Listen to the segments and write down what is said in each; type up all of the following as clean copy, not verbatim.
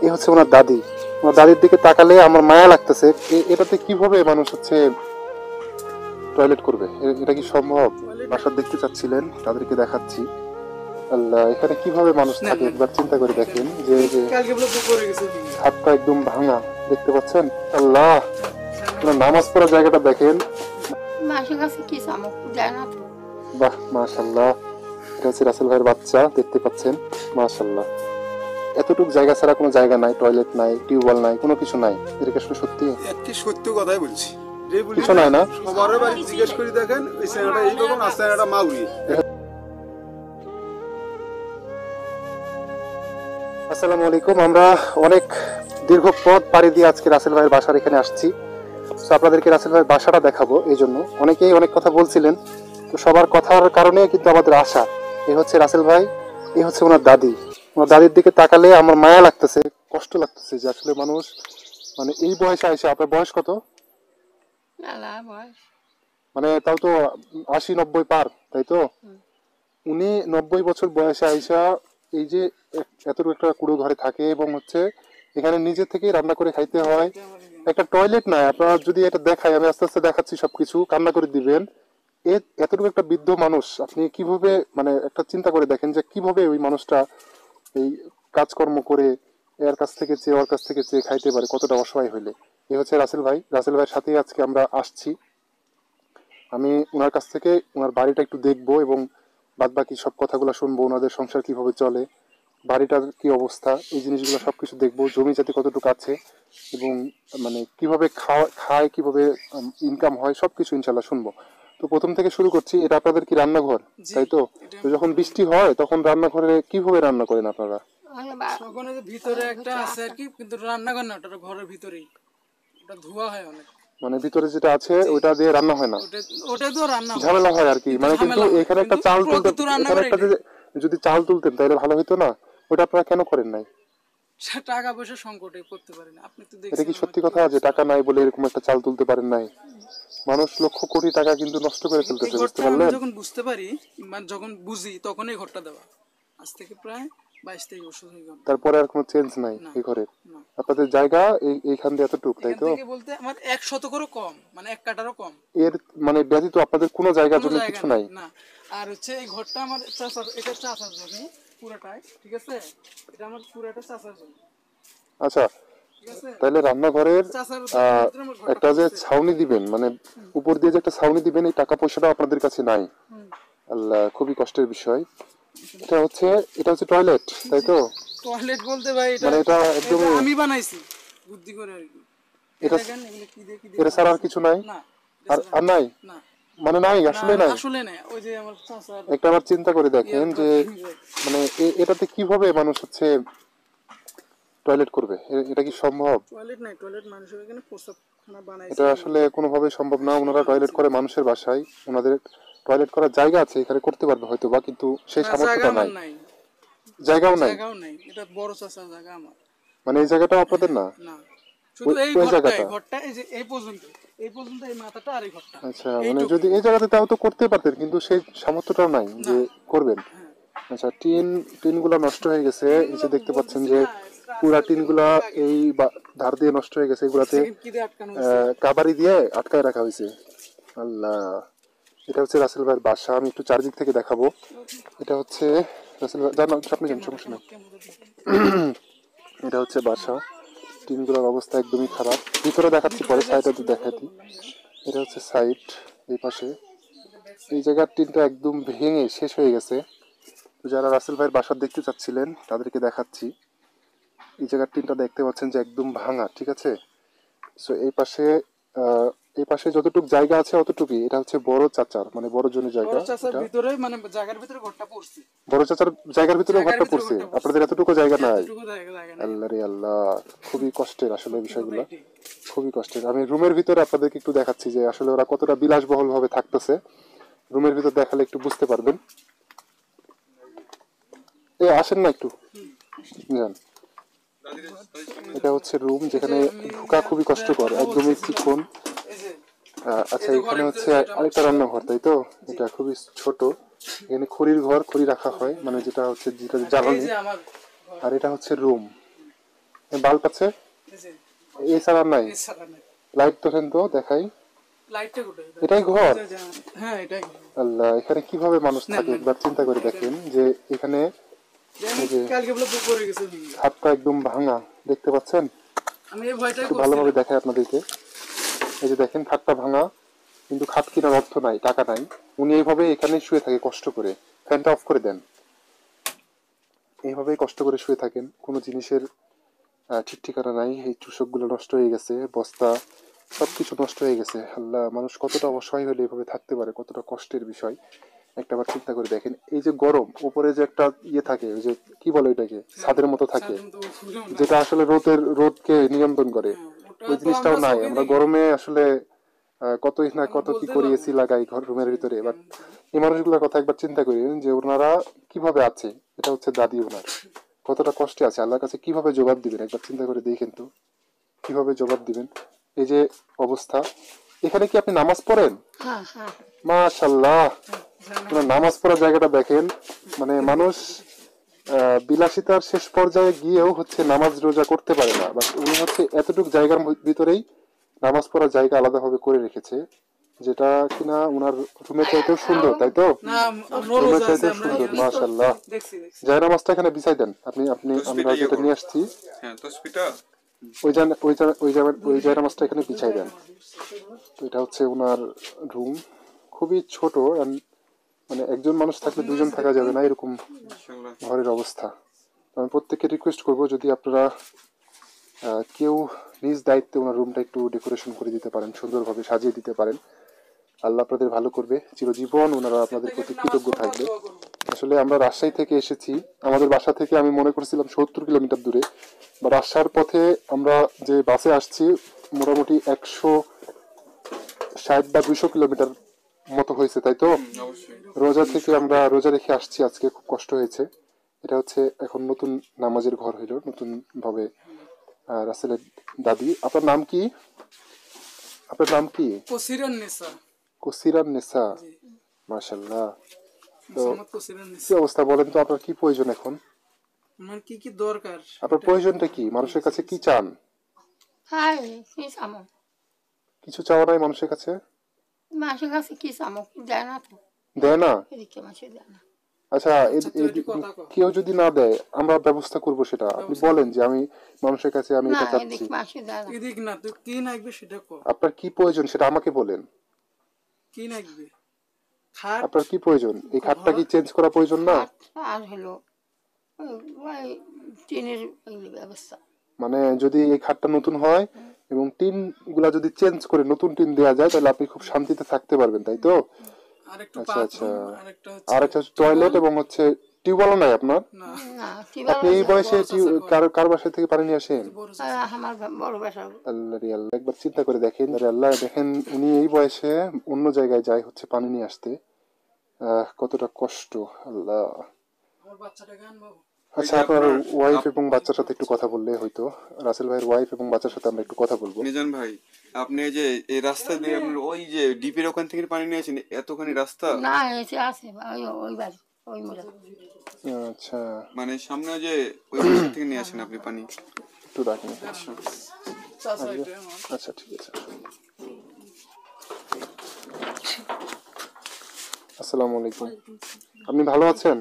এ হচ্ছে ওনার দাদি। ওনার দাদির দিকে তাকালে আমার মায়া লাগতেছে। এটাতে কিভাবে মানুষ হচ্ছে টয়লেট করবে? এটা কি সম্ভব? বাসা দেখতে চাচ্ছিলেন, তাদেরকে দেখাচ্ছি। আল্লাহ, এখানে কিভাবে মানুষ থাকে একবার চিন্তা করে দেখেন। যে যে হাত পা একদম ভাঙা, দেখতে পাচ্ছেন? আল্লাহ, নামাজ পড়ার জায়গাটা দেখেন। বাহ, মাশাআল্লাহ। এটা হচ্ছে রাসেল ভাইয়ের বাচ্চা, দেখতে পাচ্ছেন। মাশাআল্লাহ, এতটুকু জায়গা ছাড়া কোনো জায়গা নাই, টয়লেট নাই, টিউবওয়েল নাই, কোনো কিছু নাই। এটা কি আসলে সত্যি? একটি সত্য কথাই বলছি। কিছু নাই না? সবার বাড়ি জিজ্ঞেস করে দেখেন, ওই জায়গাটা এইরকম, আর জায়গাটা মাউরি। আসসালামু আলাইকুম। আমরা অনেক দীর্ঘ পথ পাড়ি দিয়ে আজকে রাসেল ভাইয়ের বাসার এখানে আসছি। তো আপনাদেরকে রাসেল ভাইয়ের বাসাটা দেখাবো। এই জন্য অনেকেই অনেক কথা বলছিলেন, তো সবার কথার কারণে কিন্তু আমাদের আশা। এই হচ্ছে রাসেল ভাই, এই হচ্ছে ওনার দাদি। ওনার দাদির দিকে তাকালে আমার মায়া লাগতেছে, কষ্ট লাগতেছে যে আসলে মানুষ মানে এই বয়সে আইসা। আপনার বয়স কত? মানে তাও তো 80-90 পার, তাই তো? উনি 90 বছর বয়সে আইসা এই যে এতটুকু একটা কুড়ো ঘরে থাকে এবং হচ্ছে এখানে নিজে থেকেই রান্না করে খাইতে হয়। একটা টয়লেট নাই। আপনারা যদি এটা দেখাই, আমি আস্তে আস্তে দেখাচ্ছি সবকিছু, কান্না করে দিবেন। এতটুকু একটা বৃদ্ধ মানুষ, আপনি কিভাবে মানে একটা চিন্তা করে দেখেন যে কিভাবে ওই মানুষটা এই কাজকর্ম করে এর কাছ থেকে চেয়ে ওর কাছ থেকে চেয়ে খাইতে পারে, কতটা অসহায় হইলে। এই হচ্ছে রাসেল ভাই। রাসেল ভাইয়ের সাথেই আজকে আমরা আসছি। আমি ওনার কাছ থেকে ওনার বাড়িটা একটু দেখবো এবং বাদ বাকি সব কথাগুলো শুনবো, ওনাদের সংসার কিভাবে চলে, বাড়িটার কি অবস্থা, এই জিনিসগুলো সবকিছু দেখবো। জমি জাতি কতটুকু আছে এবং মানে কিভাবে খায়, কিভাবে ইনকাম হয়, সবকিছু ইনশাল্লাহ শুনবো। তো প্রথম থেকে শুরু করছি। এটা আপনাদের কি রান্নাঘর, তাই তো? তো যখন বৃষ্টি হয় তখন রান্নাঘরে কিভাবে রান্না করেন আপনারা? ভিতরে একটা আছে আর কি, কিন্তু রান্নাঘর না, ওটা ঘরের ভিতরেই, ওটা ধোয়া হয় অনেক। মানে ভিতরে যেটা আছে ওইটা দিয়ে রান্না হয় না, ওটা তো রান্না ঝামেলা হয় আর কি। মানে কিন্তু এখানে একটা চাল তুলতে, এখানে একটা যদি চাল তুলতেন তাহলে ভালো হতো না? ওটা আপনারা কেন করেন নাই? টাকা পয়সা সংকটে করতে পারেন। আপনি তো দেখছেন। এটা কি সত্যি কথা যে টাকা নাই বলে এরকম একটা চাল তুলতে পারেন নাই? মানুষ লক্ষ কোটি টাকা কিন্তু নষ্ট করে ফেলতেছে, বুঝতে পারলেন? যখন বুঝতে পারি, মানে যখন বুঝি, তখন এই ঘরটা দেওয়া। আজ থেকে প্রায় 22-23 বছর হয়ে গেল। তারপরে আর কোনো চেঞ্জ নাই এই ঘরে? আপনাদের জায়গা এইখান দিয়ে এতটুক, তাই তো? বলতে আমার 1 শতকেরও কম, মানে 1 কাঠারও কম। এর মানে ব্যতীত আপনাদের কোনো জায়গা জমি কিছু নাই? না। আর হচ্ছে এই ঘরটা আমার চাচার, এটা চাচার জমি পুরোটাই, ঠিক আছে? এটা আমার পুরোটা চাচার জমি। আচ্ছা, তাহলে রান্নাঘরের একটা যে ছাউনি দিবেন, মানে উপর দিয়ে যে একটা ছাউনি দিবেন, এই টাকা পয়সাটা আপনাদের কাছে নাই। আল্লাহ, খুবই কষ্টের বিষয়। এটা হচ্ছে টয়লেট, তাই তো? টয়লেট বলতে ভাই মানে এটা একদম আমি বানাইছি বুদ্ধি করে আর কি। এটা এটা ছাড়া আর কিছু নাই? আর নাই? মানে নাই, আসলে নাই? আসলে নাই। ওই যে আমার চাচা একটা বার চিন্তা করে দেখেন যে মানে এটাতে কিভাবে মানুষ হচ্ছে টয়লেট করবে? এটা কি সম্ভব? টয়লেট নাই, টয়লেট মানুষের এখানে প্রস্রাবখানা বানাইছে। এটা আসলে কোনোভাবে সম্ভব না। ওনারা টয়লেট করে মানুষের বাসায়, ওনাদের টয়লেট করার জায়গা আছে, এখানে করতে পারবে হয়তো বা, কিন্তু সেই সামর্থ্যটা নাই, জায়গাও নাই। এটা বড় চাচার জায়গা আমার। মানে এই জায়গাটাও আপনাদের না? না, শুধু এই ঘরটা এই যে এই পর্যন্ত এই মাথাটা আর এই ঘরটা। আচ্ছা, মানে যদি এই জায়গাতে তাও তো করতে পারতেন, কিন্তু সেই সামর্থ্যটাও নাই যে করবেন। আচ্ছা, টিনগুলা নষ্ট হয়ে গেছে। এই যে দেখতে পাচ্ছেন যে পুরা টিনগুলা এই ধার দিয়ে নষ্ট হয়ে গেছে। এগুলাতে কাবারি দিয়ে আটকায় রাখা হয়েছে। আল্লাহ, এটা হচ্ছে রাসেল ভাইয়ের বাসা। আমি একটু চারদিক থেকে দেখাবো। এটা হচ্ছে রাসেল ভাই, জানো আপনি জানেন, সমস্যা নেই। এটা হচ্ছে বাসা। টিনগুলোর অবস্থা একদমই খারাপ। ভিতরে দেখাচ্ছি পরে, সাইডে দেখাচ্ছি। এটা হচ্ছে সাইড, এই পাশে এই জায়গার টিনটা একদম ভেঙে শেষ হয়ে গেছে। তো যারা রাসেল ভাইয়ের বাসা দেখতে চাচ্ছিলেন তাদেরকে দেখাচ্ছি। এই জায়গার টিনটা দেখতে পাচ্ছেন যে একদম ভাঙা, ঠিক আছে? সো এই পাশে যতটুকু জায়গা আছে অতটুকুই। এটা হচ্ছে বড় চাচার, মানে বড় জনের জায়গা। বড় চাচার ভিতরে, মানে জায়গার ভিতরে ঘরটা পড়ছে। বড় চাচার জায়গার ভিতরে ঘরটা পড়ছে, আপনাদের এতটুকু জায়গা নাই। আল্লাহ রে আল্লাহ, খুবই কষ্টের আসলে বিষয়গুলো, খুবই কষ্টের। আমি রুমের ভিতরে আপনাদেরকে একটু দেখাচ্ছি যে আসলে ওরা কতটা বিলাসবহুল ভাবে থাকতেছে। রুমের ভিতর দেখালে একটু বুঝতে পারবেন। আসেন না একটু, যান। এটা হচ্ছে রুম, যেখানে ঢোকা খুবই কষ্টকর, একদমই চিকন। আচ্ছা, এখানে হচ্ছে আরেকটা রান্নাঘর, তাই তো? এটা খুবই ছোট। এখানে খড়ির ঘর, খড়ি রাখা হয়, মানে যেটা হচ্ছে যেটা জ্বালানি। আর এটা হচ্ছে রুম। বাল্ব আছে এই যে এছাড়া নাই? এছাড়া নেই। লাইট ধরেন তো দেখাই। লাইটটা কোথায়? এটাই ঘর? হ্যাঁ এটাই ঘর। আল্লাহ, এখানে কিভাবে মানুষ থাকে একবার চিন্তা করে দেখেন যে এখানে এই যে কালকে বলে পড়ে গেছে ভেঙে। ছাদটা একদম ভাঙা, দেখতে পাচ্ছেন? আমি এই ভয়টাই একটু করছি। ভালোভাবে দেখাই আপনাদেরকে। এই যে দেখেন খাটটা ভাঙা, কিন্তু খাট কেনার অর্থ নাই, টাকা নাই। উনি এইভাবে এখানে শুয়ে থাকে কষ্ট করে। ফ্যানটা অফ করে দেন। এইভাবেই কষ্ট করে শুয়ে থাকেন, কোনো জিনিসের ঠিক ঠিকানা নাই। এই চুষকগুলো নষ্ট হয়ে গেছে, বস্তা সবকিছু নষ্ট হয়ে গেছে। আল্লাহ, মানুষ কতটা অসহায় হলে এভাবে থাকতে পারে, কতটা কষ্টের বিষয় একটা বার চিন্তা করে দেখেন। এই যে গরম, উপরে যে একটা ইয়ে থাকে, ওই যে কি বলে ওইটাকে, ছাদের মতো থাকে, যেটা আসলে রোদকে নিয়ন্ত্রণ করে, ওই জিনিসটাও নাই। আমরা গরমে আসলে কতই না কত কি করি, এসি লাগাই ঘর রুমের ভিতরে। বাট এই মানুষগুলোর কথা একবার চিন্তা করি যে ওনারা কিভাবে আছে। এটা হচ্ছে দাদি, ওনার কতটা কষ্টে আছে, আল্লাহর কাছে কিভাবে জবাব দিবেন একবার চিন্তা করে দেখেন তো, কিভাবে জবাব দিবেন। এই যে অবস্থা। এখানে কি আপনি নামাজ পড়েন? মাশাআল্লাহ, আপনার নামাজ পড়ার জায়গাটা দেখেন। মানে মানুষ বিলাসিতার শেষ পর্যায়ে গিয়েও হচ্ছে নামাজ রোজা করতে পারে না, বাট উনি হচ্ছে এতটুকু জায়গার ভিতরেই নামাজ পড়ার জায়গা আলাদাভাবে করে রেখেছে, যেটা কিনা ওনার রুমের চাইতেও সুন্দর, তাই তো? রুমের চাইতেও সুন্দর, মাশাআল্লাহ। জায় নামাজটা এখানে বিছাই দেন আপনি। আমরা যেটা নিয়ে আসছি ওই জায় নামাজটা এখানে বিছাই দেন। তো এটা হচ্ছে ওনার রুম, খুবই ছোট। মানে একজন মানুষ থাকলে দুজন থাকা যাবে না, এরকম ঘরের অবস্থা। আমি প্রত্যেককে রিকোয়েস্ট করব, যদি আপনারা কেউ নিজ দায়িত্বে ওনার রুমটা একটু ডেকোরেশন করে দিতে পারেন, সুন্দরভাবে সাজিয়ে দিতে পারেন, আল্লাহ আপনাদের ভালো করবে। চিরজীবন ওনারা আপনাদের প্রতি কৃতজ্ঞ থাকবে। আসলে আমরা রাজশাহী থেকে এসেছি, আমাদের বাসা থেকে আমি মনে করছিলাম 70 কিলোমিটার দূরে, বাট আসার পথে আমরা যে বাসে আসছি মোটামুটি 160 বা 200 কিলোমিটার মতো হয়েছে, তাই তো? রোজা থেকে আমরা রোজা রেখে আসছি, আজকে খুব কষ্ট হয়েছে। এটা হচ্ছে এখন নতুন নামাজের ঘর হইল, নতুন ভাবে। রাসেলের দাদি, আপনার নাম কি? আপনার নাম কি? কসিরান নেসা। মাশাআল্লাহ। তো কি অবস্থা বলেন তো, আপনার কি প্রয়োজন এখন? আমার কি কি দরকার? আপনার প্রয়োজনটা কি? মানুষের কাছে কি চান? কিছু চাওয়া নাই মানুষের কাছে? মানুষের কাছে কি চামো, দেয় না তো। দেয় না? এদিকে মানুষের দেয় না। আচ্ছা, কেউ যদি না দেয় আমরা ব্যবস্থা করব সেটা। আপনি বলেন যে আমি মানুষের কাছে আমি এটা চাচ্ছি। এদিক না, তুই কি লাগবে সেটা কর। আপনার কি প্রয়োজন সেটা আমাকে বলেন। কি লাগবে? খাট। আপনার কি প্রয়োজন? এই খাটটা কি চেঞ্জ করা প্রয়োজন না? আর হলো ওই টিনের ব্যবস্থা। মানে যদি এই খাটটা নতুন হয় এবং টিন গুলা যদি চেঞ্জ করে নতুন টিন দেওয়া যায়, তাহলে আপনি খুব শান্তিতে থাকতে পারবেন, তাই তো? আচ্ছা আচ্ছা। আর একটা টয়লেট এবং হচ্ছে টিউবওয়েলও নাই আপনার? আপনি এই বয়সে কার বাসা থেকে পানি নিয়ে আসেন? আমার বড় বাসা। আল্লাহ রে আল্লাহ, একবার চিন্তা করে দেখেন। আরে আল্লাহ, দেখেন উনি এই বয়সে অন্য জায়গায় যায় হচ্ছে পানি নিয়ে আসতে, কতটা কষ্ট। আল্লাহ। আচ্ছা, আপনার ওয়াইফ এবং বাচ্চার সাথে একটু কথা বললে হয়তো। রাসেল ভাইয়ের ওয়াইফ এবং বাচ্চার সাথে আমরা একটু কথা বলবো। মিজান ভাই, আপনি যে এই রাস্তা দিয়ে আপনি ওই যে ডিপির ওখান থেকে পানি নিয়ে আসেন, এতখানি রাস্তা? না, এসে আছে ওই বাড়ি, ওই মোড়া। আচ্ছা, মানে সামনে যে ওই পাশ থেকে নিয়ে আসেন আপনি পানি? একটু রাখেন। আচ্ছা ঠিক আছে। আসসালামু আলাইকুম। আপনি ভালো আছেন?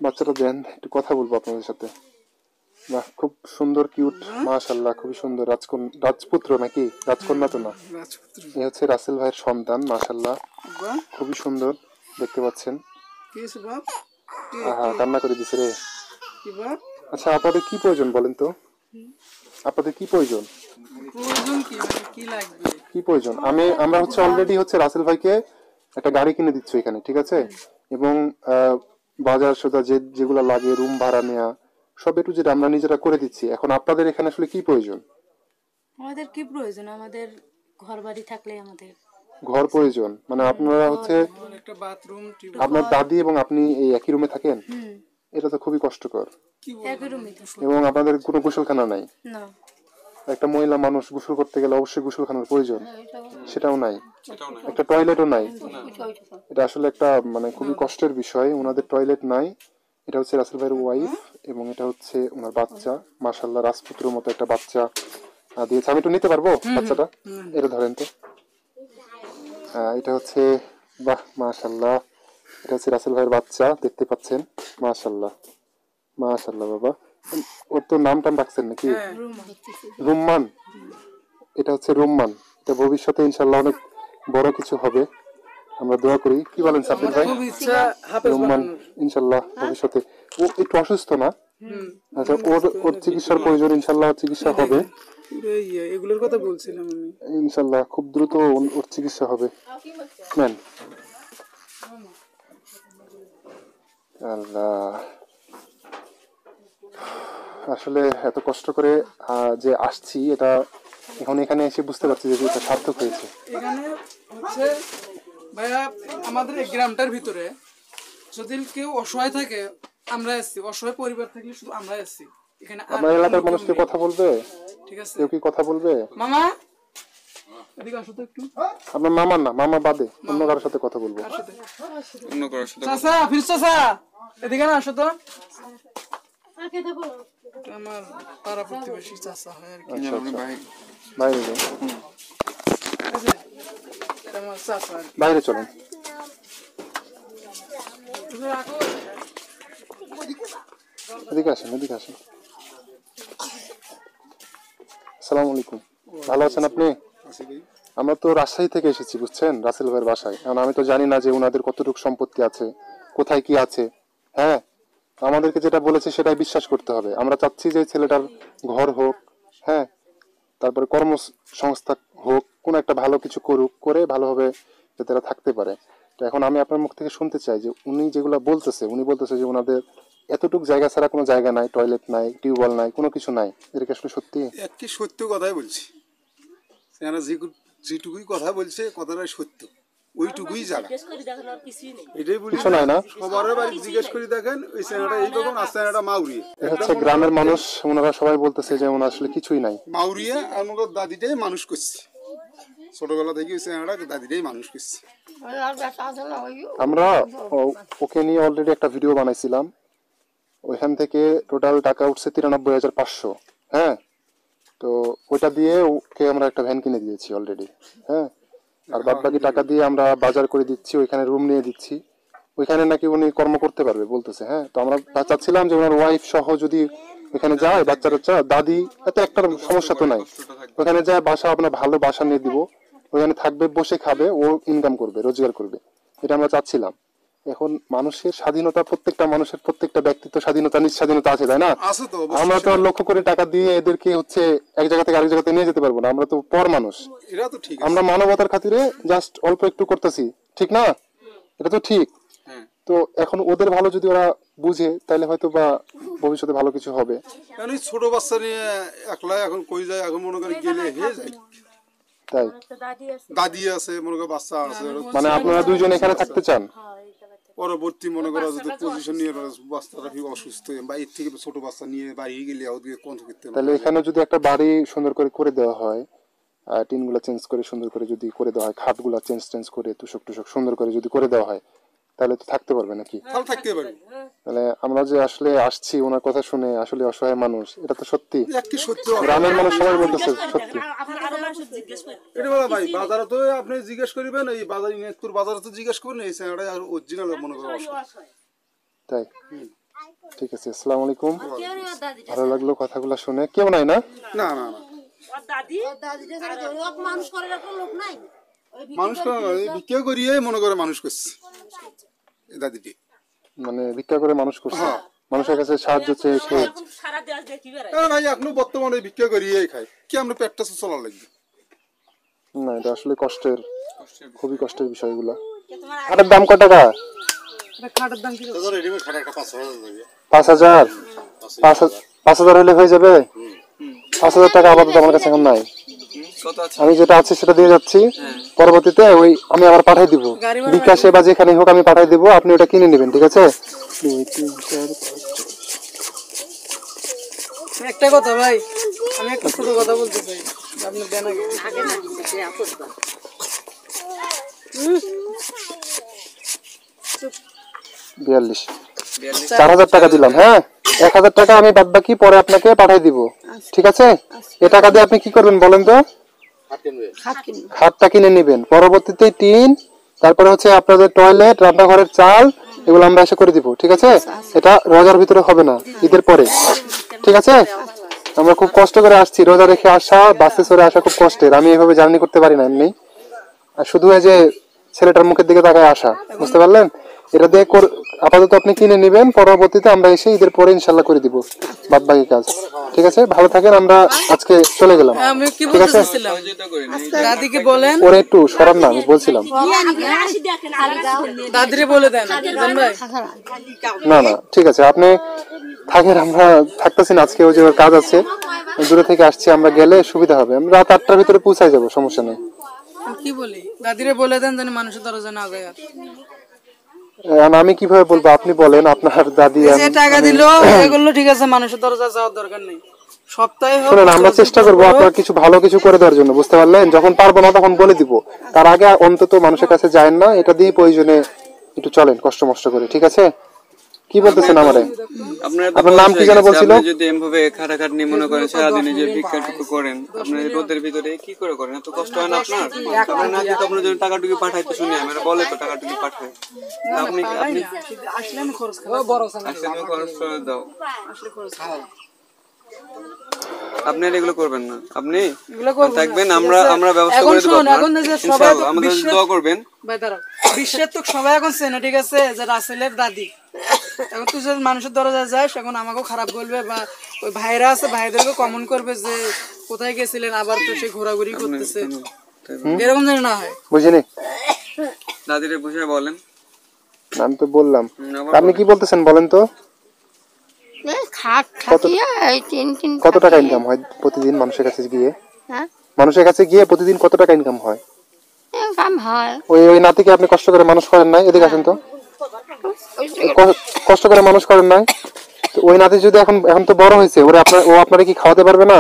বাচ্চাটা দেন, একটু কথা বলবো আপনাদের সাথে। বাহ, খুব সুন্দর, কিউট, মাশাআল্লাহ, খুবই সুন্দর। রাজপুত্র নাকি? রাজকন্যা তো না? এই হচ্ছে রাসেল ভাইয়ের সন্তান, মাশাআল্লাহ, খুবই সুন্দর দেখতে পাচ্ছেন। আহা, কান্না করে দিছে রে। আচ্ছা, আপনাদের কি প্রয়োজন বলেন তো? আপনাদের কি প্রয়োজন? কি প্রয়োজন? আমরা হচ্ছে অলরেডি হচ্ছে রাসেল ভাইকে একটা গাড়ি কিনে দিচ্ছি এখানে, ঠিক আছে? এবং বাজার সদা যেগুলো লাগে, রুম ভাড়া নেওয়া, সব একটু যেটা আমরা নিজেরা করে দিচ্ছি। এখন আপনাদের এখানে আসলে কি প্রয়োজন? আমাদের কি প্রয়োজন? আমাদের ঘর বাড়ি থাকলে আমাদের ঘর প্রয়োজন। মানে আপনারা হচ্ছে আপনার দাদি এবং আপনি এই একই রুমে থাকেন? এটা তো খুবই কষ্টকর। একই রুমে। এবং আপনাদের কোনো গোসলখানা নাই? না। একটা মহিলা মানুষ গোসল করতে গেলে অবশ্যই গোসলখানার প্রয়োজন, সেটাও নাই। একটা টয়লেটও নাই। এটা আসলে একটা মানে খুবই কষ্টের বিষয়, ওনাদের টয়লেট নাই। এটা হচ্ছে রাসেল ভাইয়ের ওয়াইফ এবং এটা হচ্ছে ওনার বাচ্চা। মাশাআল্লাহ রাজপুত্রের মতো একটা বাচ্চা দিয়েছে। আমি একটু নিতে পারবো বাচ্চাটা? এটা ধরেন তো। এটা হচ্ছে, বাহ মাশাআল্লাহ, এটা হচ্ছে রাসেল ভাইয়ের বাচ্চা, দেখতে পাচ্ছেন। মাশাআল্লাহ মাশাআল্লাহ বাবা। ওর তো নাম টাম রাখছেন নাকি? রুম্মান। এটা হচ্ছে রুম্মান। এটা ভবিষ্যতে ইনশাআল্লাহ অনেক বড় কিছু হবে, আমরা দোয়া করি। কি বলেন সাব্বির ভাই? খুব ইচ্ছা হাফেজ রুম্মান বানানোর। ইনশাআল্লাহ ভবিষ্যতে। ও একটু অসুস্থ না? আচ্ছা, ওর চিকিৎসার প্রয়োজন, ইনশাআল্লাহ চিকিৎসা হবে পুরো এগুলোর কথা বলছিলাম আমি। ইনশাআল্লাহ, খুব দ্রুত ওর চিকিৎসা হবে। নেন। আল্লাহ, আসলে এত কষ্ট করে যে আসছি, এটা এখন এখানে এসে বুঝতে পারছি যে এটা সার্থক হয়েছে। এখানে হচ্ছে ভাইয়া আমাদের এই গ্রামটার ভিতরে যদি কেউ অসহায় থাকে আমরা এসছি, অসহায় পরিবার থাকলে শুধু আমরা এসছি এখানে। আর আপনার এলাকার মানুষকে কথা বলবে? ঠিক আছে কেউ কি কথা বলবে? মামা এদিকে আসো তো একটু। আপনার মামা না, মামা বাদে অন্য কারোর সাথে কথা বলবো। অন্য কারোর সাথে চাচা ফির চাচা এদিকে না আসো তো। আমার পাড়া প্রতিবেশী চাচা হয় আর কি। আপনি বাইরে বাইরে যান, ঠিক আছে? এটা আমার চাচা আর কি। বাইরে চলেন। তুমি রাখো। এদিকে আসেন, এদিকে আসেন। আসসালামু আলাইকুম, ভালো আছেন আপনি? আমরা তো রাজশাহী থেকে এসেছি বুঝছেন, রাসেল ভাইয়ের বাসায়। কারণ আমি তো জানি না যে ওনাদের কতটুকু সম্পত্তি আছে, কোথায় কি আছে। হ্যাঁ, আমাদেরকে যেটা বলেছে সেটাই বিশ্বাস করতে হবে। আমরা চাচ্ছি যে ছেলেটার ঘর হোক, হ্যাঁ, তারপরে কর্মসংস্থান হোক, কোনো একটা ভালো কিছু করুক, করে ভালোভাবে যাতে এরা থাকতে পারে। তো এখন আমি আপনার মুখ থেকে শুনতে চাই যে উনি যেগুলো বলতেছে, উনি বলতেছে যে ওনাদের এতটুকু জায়গা ছাড়া কোনো জায়গা নাই, টয়লেট নাই, টিউবওয়েল নাই, কোনো কিছু নাই। এটা কি আসলে সত্যি? একটি সত্য কথাই বলছি। এরা যেটুকুই কথা বলছে কথাটাই সত্য, ওইটুকুই জানা। এটাই বলি, কিছু নাই না? সবার বাড়ি জিজ্ঞেস করে দেখেন ওই চেনাটা এইরকম আর চেনাটা মাউরিয়ে। এটা হচ্ছে গ্রামের মানুষ, ওনারা সবাই বলতেছে যে ওনার আসলে কিছুই নাই। মাউরিয়ে আমার দাদিটাই মানুষ করছে, ছোটবেলা থেকে ওই চেনাটা দাদিটাই মানুষ করছে। আমরা ওকে নিয়ে অলরেডি একটা ভিডিও বানাইছিলাম, ওইখান থেকে টোটাল টাকা উঠছে 93,500। হ্যাঁ, তো ওইটা দিয়ে ওকে আমরা একটা ভ্যান কিনে দিয়েছি অলরেডি। হ্যাঁ, আর বাদ বাকি টাকা দিয়ে আমরা বাজার করে দিচ্ছি, ওইখানে রুম নিয়ে দিচ্ছি। ওইখানে নাকি উনি কর্ম করতে পারবে বলতেছে। হ্যাঁ, তো আমরা চাচ্ছিলাম যে ওনার ওয়াইফ সহ যদি ওখানে যায়, বাচ্চা টাচ্চা, দাদি, এত একটা সমস্যা তো নাই। ওখানে যায় বাসা, আপনার ভালো বাসা নিয়ে দিব, ওখানে থাকবে, বসে খাবে, ও ইনকাম করবে, রোজগার করবে, এটা আমরা চাচ্ছিলাম। এখন মানুষের স্বাধীনতা, প্রত্যেকটা মানুষের প্রত্যেকটা ব্যক্তিত্ব স্বাধীনতা, নিজ স্বাধীনতা আছে, তাই না? আছে তো অবশ্যই। আমরা তো লক্ষ্য করে টাকা দিয়ে এদেরকে হচ্ছে এক জায়গা থেকে আরেক জায়গাতে নিয়ে যেতে পারবো না, আমরা তো পর মানুষ। এরা তো ঠিক আছে। আমরা মানবতার খাতিরে জাস্ট অল্প একটু করতেছি, ঠিক না? এটা তো ঠিক। তো এখন ওদের ভালো যদি ওরা বুঝে, তাহলে হয়তো বা ভবিষ্যতে ভালো কিছু হবে। কারণ এই ছোট বাচ্চা নিয়ে একলা এখন কই যায়, এখন মনে করে গেলে হয়ে যায়। তাই দাদি আছে, মনে করে বাচ্চা আছে। মানে আপনারা দুইজন এখানে থাকতে চান? পরবর্তী মনে করো যদি পজিশন নিয়ে বাচ্চাটা অসুস্থ বা এর থেকে ছোট বাচ্চা নিয়ে বাড়ি গেলে ওদিকে কোন করতে তাহলে এখানে যদি একটা বাড়ি সুন্দর করে করে দেওয়া হয়, টিনগুলা চেঞ্জ করে সুন্দর করে যদি করে দেওয়া হয়, খাটগুলা চেঞ্জ করে তুষক টুসক সুন্দর করে যদি করে দেওয়া হয়, তাহলে তো থাকতে পারবে নাকি? তাহলে থাকতে পারি। তাহলে আমরা যে আসলে আসছি ওনার কথা শুনে, আসলে অসহায় মানুষ, এটা তো সত্যি। একটি সত্য গ্রামের মানুষ সবাই বলতেছে সত্যি। এটা বলা ভাই, বাজারে তো আপনি জিজ্ঞেস করবেন, এই বাজার ইনাজপুর বাজারে তো জিজ্ঞেস করবেন, এই চেনাটা আর অরিজিনাল মনে করো অসহায়। তাই, ঠিক আছে। আসসালামু আলাইকুম, ভালো লাগলো কথাগুলো শুনে। কেউ নাই না? না না না, মানুষ ভিক্ষা করিয়ে মনে করে মানুষ করছে এই দাদিটি। মানে ভিক্ষা করে মানুষ করছে, মানুষের কাছে সাহায্য চেয়ে খেয়ে। ভাই এখনো বর্তমানে ভিক্ষা করিয়েই খায়, কি আমরা পেটটা চলা লাগবে না, এটা আসলে কষ্টের, খুবই কষ্টের বিষয়গুলা। খাটের দাম কত টাকা? এটা খাটের দাম কি? 5,000। 5,000 হলে হয়ে যাবে? 5,000 টাকা আপাতত আমার কাছে এখন নাই। আমি যেটা আছে সেটা দিয়ে যাচ্ছি, পরবর্তীতে ওই আমি আবার পাঠাই দিব, বিকাশে বা যেখানে হোক আমি পাঠাই দিব, আপনি ওটা কিনে নেবেন, ঠিক আছে? 2, 3, 4, 5, একটা কথা ভাই, আমি একটা ছোট কথা বলতে চাই, আপনি দেন আগে। 42, 4,000 টাকা দিলাম। হ্যাঁ, 1000 টাকা আমি বাদ বাকি পরে আপনাকে পাঠিয়ে দিব, ঠিক আছে? এই টাকা দিয়ে আপনি কি করবেন বলেন তো? খাট কিনবো। খাটটা কিনে নেবেন, পরবর্তীতে টিন, তারপরে হচ্ছে আপনাদের টয়লেট, রান্নাঘরের চাল, এগুলো আমরা এসে করে দিব, ঠিক আছে? এটা রোজার ভিতরে হবে না, ঈদের পরে, ঠিক আছে? আমরা খুব কষ্ট করে আসছি, রোজা রেখে আসা, বাসে চড়ে আসা খুব কষ্টের, আমি এভাবে জার্নি করতে পারি না এমনি। আর শুধু এই যে ছেলেটার মুখের দিকে তাকায় আসা, বুঝতে পারলেন? এটা দিয়ে আপাতত আপনি কিনে নেবেন, পরবর্তীতে আমরা এসে ঈদের পরে ইনশাল্লাহ করে দিব বাদ বাকি কাজ, ঠিক আছে? ভালো থাকেন, আমরা আজকে চলে গেলাম, আমি কি ঠিক আছে? বলতেছিলাম, দাদিকে বলেন, ওরে একটু সরান না, আমি বলছিলাম। দাদিরে বলে দেন জান ভাই। না না ঠিক আছে, আপনি থাকেন, আমরা থাকতেছি না আজকে, ওই যে ওর কাজ আছে, দূরে থেকে আসছি, আমরা গেলে সুবিধা হবে, আমরা রাত 8টার ভিতরে পৌঁছায় যাবো, সমস্যা নেই। কি বলি, দাদিরে বলে দেন যেন মানুষের দরজা না যায়। আর আমি কিভাবে বলবো, আপনি বলেন, আপনার দাদি যে টাকা দিল এগুলো ঠিক আছে, মানুষের দরজা যাওয়ার দরকার নেই, সপ্তাহে হোক। শুনেন, আমরা চেষ্টা করবো আপনার কিছু ভালো কিছু করে দেওয়ার জন্য, বুঝতে পারলেন? যখন পারবো না তখন বলে দিব, তার আগে অন্তত মানুষের কাছে যায়েন না, এটা দিয়ে প্রয়োজনে একটু চলেন কষ্ট মষ্ট করে, ঠিক আছে? কি বলতেছেন আমারে? আপনার নাম কি যেন বলছিল? আপনি যদি এমভাবে খাটাখাটনি মনে করেন, সারাদিনে যে ভিক্ষাটুকু করেন, আপনি রোদের ভিতরে কি করে করেন? এত কষ্ট হয় না আপনার? আপনার নাকি তো আপনার জন্য টাকাটুকু পাঠাইতে শুনি, আমরা বলে তো টাকাটুকু পাঠায়, আপনি আপনি আসলে আমি খরচ করবো, বড় আসলে তুমি খরচ করে দাও, আপনি আর এগুলো করবেন না, আপনি থাকবেন, আমরা ব্যবস্থা করে দেব। এখন যে সবাই ইনশাআল্লাহ আমাদের জন্য দোয়া করবেন। ভাই দাঁড়াও, বিশ্বের তো সবাই এখন চেনে, ঠিক আছে, যে রাসেলের দাদি। এখন তুই যদি মানুষের দরজায় যাস, এখন আমাকেও খারাপ বলবে, বা ওই ভাইরা আছে ভাইদেরকে কমন করবে যে কোথায় গেছিলেন, আবার তো সে ঘোরাঘুরি করতেছে, এরকম যেন না হয়, বুঝিনি? দাদিরে বুঝে বলেন। আমি তো বললাম, আপনি কি বলতেছেন বলেন তো? খাট খাটিয়ে এই তিন কত টাকা ইনকাম হয় প্রতিদিন মানুষের কাছে গিয়ে? হ্যাঁ মানুষের কাছে গিয়ে প্রতিদিন কত টাকা ইনকাম হয়? কাম হয়। ওই নাতিকে আপনি কষ্ট করে মানুষ করেন নাই? এদিকে আসেন তো, কষ্ট করে মানুষ করেন নাই? তো ওই নাতি যদি এখন তো বড় হয়েছে, ও আপনারা কি খাওয়াতে পারবে না?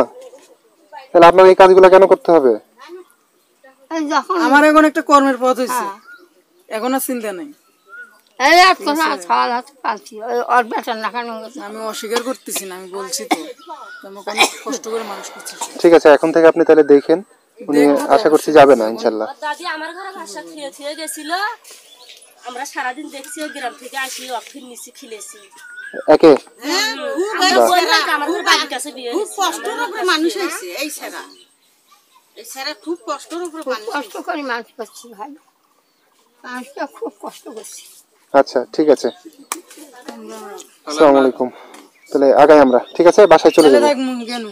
তাহলে আপনার এই কাজগুলো কেন করতে হবে? যখন আমার এখন একটা কর্মের পথ হয়েছে, এখন আর চিন্তা নেই। এই এক কথা ছাল হাতে পাচ্ছি, ওর বেটার না কেন আমি অস্বীকার করতেছি না, আমি বলছি তো আমাকে অনেক কষ্ট করে মানুষ করছি। ঠিক আছে, এখন থেকে আপনি তাহলে দেখেন, উনি আশা করছি যাবে না ইনশাল্লাহ। দাদি আমার ঘরে ভাষা খেয়ে গেছিল, আমরা সারাদিন দেখছি, গ্রাম থেকে আসি অফির নিচে খেলেছি। একে আমার বাড়ির কাছে বিয়ে খুব কষ্টের উপরে মানুষ হয়েছে এই ছেড়া, এই ছেড়া খুব কষ্টের উপরে মানুষ কষ্ট করে মানুষ করছি ভাই, মানুষটা খুব কষ্ট করছি। আচ্ছা ঠিক আছে, আসসালামু আলাইকুম। তাহলে আগাই আমরা, ঠিক আছে? বাসায় চলে যাবো। কেন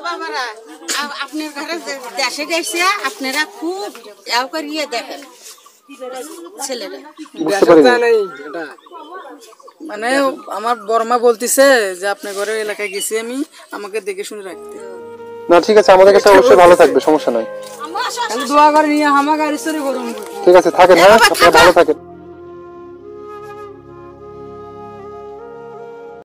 বাবারা, আপনার ঘরে দেশে গেছে, আপনারা খুব করিয়ে দেখেন ছেলেরা। বুঝতে পারিনি। মানে আমার বড়মা বলতিছে যে আপনার ঘরে এলাকায় গেছি আমি, আমাকে দেখে শুনে রাখতে। না ঠিক আছে, আমাদের কাছে অবশ্যই ভালো থাকবে, সমস্যা নাই। দোয়া করে নিয়ে আমাকে আর ইসরে করুন। ঠিক আছে, থাকেন, হ্যাঁ আপনারা ভালো থাকেন।